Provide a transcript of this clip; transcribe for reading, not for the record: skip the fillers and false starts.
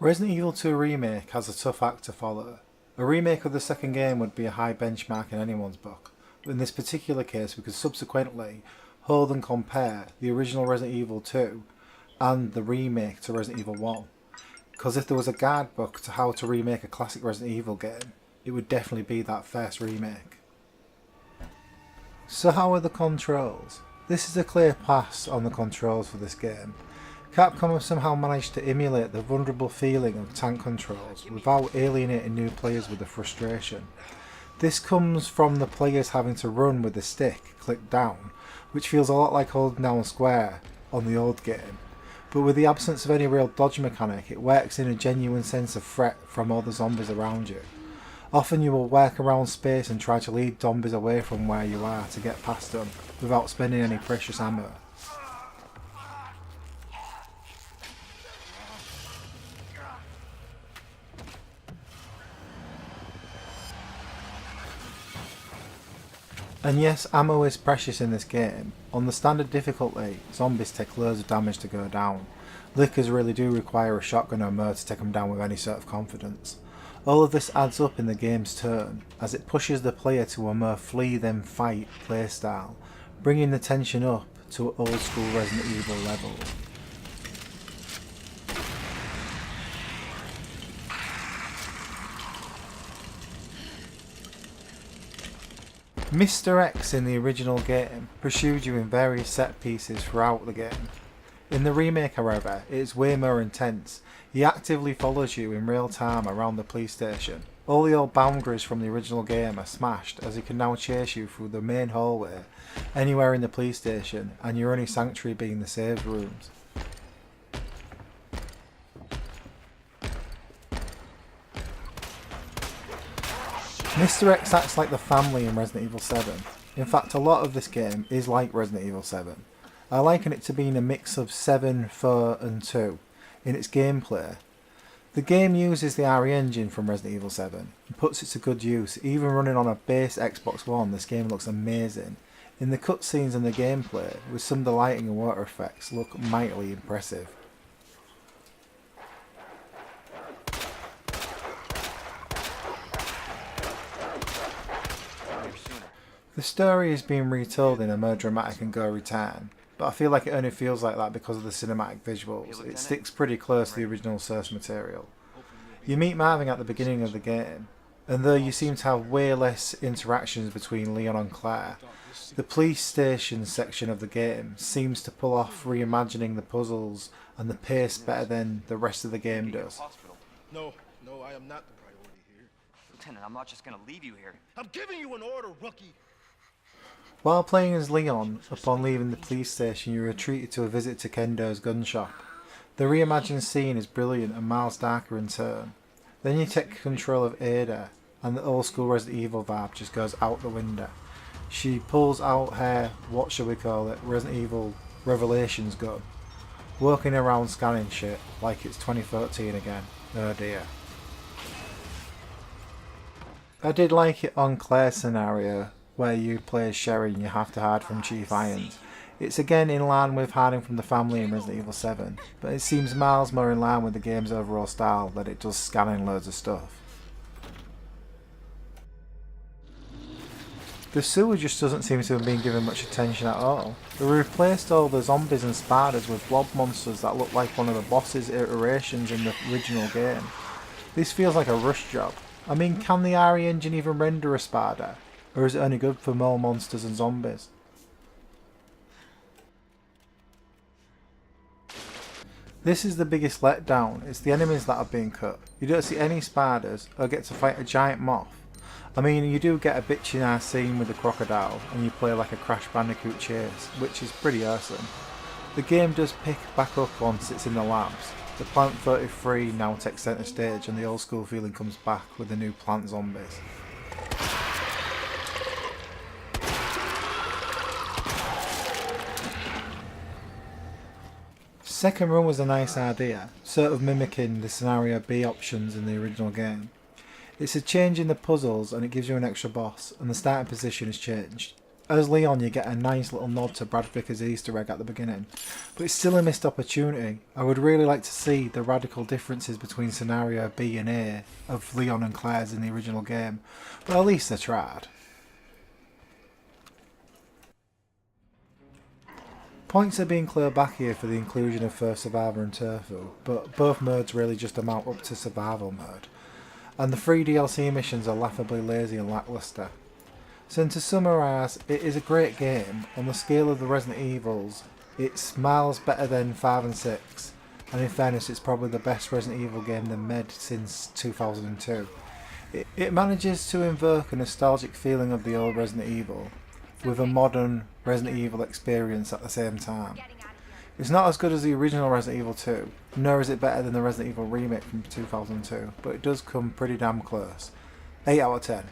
Resident Evil 2 Remake has a tough act to follow. A remake of the second game would be a high benchmark in anyone's book, but in this particular case we could subsequently hold and compare the original Resident Evil 2 and the remake to Resident Evil 1. Because if there was a guidebook to how to remake a classic Resident Evil game, it would definitely be that first remake. So how are the controls? This is a clear pass on the controls for this game. Capcom have somehow managed to emulate the vulnerable feeling of tank controls without alienating new players with the frustration. This comes from the players having to run with the stick clicked down, which feels a lot like holding down square on the old game. But with the absence of any real dodge mechanic, it works in a genuine sense of threat from all the zombies around you. Often you will work around space and try to lead zombies away from where you are to get past them without spending any precious ammo. And yes, ammo is precious in this game. On the standard difficulty, zombies take loads of damage to go down. Lickers really do require a shotgun or more to take them down with any sort of confidence. All of this adds up in the game's turn, as it pushes the player to a more flee then fight playstyle, bringing the tension up to old school Resident Evil levels. Mr. X in the original game pursued you in various set pieces throughout the game. In the remake, however, it is way more intense. He actively follows you in real time around the police station. All the old boundaries from the original game are smashed, as he can now chase you through the main hallway, anywhere in the police station, and your only sanctuary being the save rooms. Mr. X acts like the family in Resident Evil 7. In fact, a lot of this game is like Resident Evil 7. I liken it to being a mix of 7, 4 and 2 in its gameplay. The game uses the RE engine from Resident Evil 7 and puts it to good use. Even running on a base Xbox One, this game looks amazing. In the cutscenes and the gameplay, with some of the lighting and water effects, look mightily impressive. The story is being retold in a more dramatic and gory turn, but I feel like it only feels like that because of the cinematic visuals. It sticks pretty close to the original source material. You meet Marvin at the beginning of the game, and though you seem to have way less interactions between Leon and Claire, the police station section of the game seems to pull off reimagining the puzzles and the pace better than the rest of the game does. No, I am not the priority here. Lieutenant, I'm not just gonna leave you here. I'm giving you an order, rookie. While playing as Leon, upon leaving the police station you are treated to a visit to Kendo's gun shop. The reimagined scene is brilliant and miles darker in turn. Then you take control of Ada, and the old school Resident Evil vibe just goes out the window. She pulls out her, what shall we call it, Resident Evil Revelations gun, walking around scanning shit like it's 2013 again. Oh dear. I did like it on Claire's scenario, where you play as Sherry and you have to hide from Chief Irons. It's again in line with hiding from the family in Resident Evil 7, but it seems miles more in line with the game's overall style than it does scanning loads of stuff. The sewer just doesn't seem to have been given much attention at all. They replaced all the zombies and spiders with blob monsters that look like one of the boss's iterations in the original game. This feels like a rush job. I mean, can the RE engine even render a spider? Or is it only good for more monsters and zombies? This is the biggest letdown. It's the enemies that have been cut. You don't see any spiders or get to fight a giant moth. I mean, you do get a bitchin' ass scene with the crocodile and you play like a Crash Bandicoot chase, which is pretty awesome. The game does pick back up once it's in the labs. The Plant 33 now takes centre stage and the old school feeling comes back with the new plant zombies. Second run was a nice idea, sort of mimicking the scenario B options in the original game. It's a change in the puzzles and it gives you an extra boss, and the starting position has changed. As Leon, you get a nice little nod to Brad Vickers' Easter egg at the beginning, but it's still a missed opportunity. I would really like to see the radical differences between scenario B and A of Leon and Claire's in the original game, but at least they tried. Points are being clawed back here for the inclusion of First Survivor and Turfu, but both modes really just amount up to survival mode, and the 3 DLC missions are laughably lazy and lacklustre. So to summarise, it is a great game. On the scale of the Resident Evils, it's miles better than 5 and 6, and in fairness it's probably the best Resident Evil game they've made since 2002. It manages to invoke a nostalgic feeling of the old Resident Evil, with a modern Resident Evil experience at the same time. It's not as good as the original Resident Evil 2, nor is it better than the Resident Evil Remake from 2002, but it does come pretty damn close. 8 out of 10.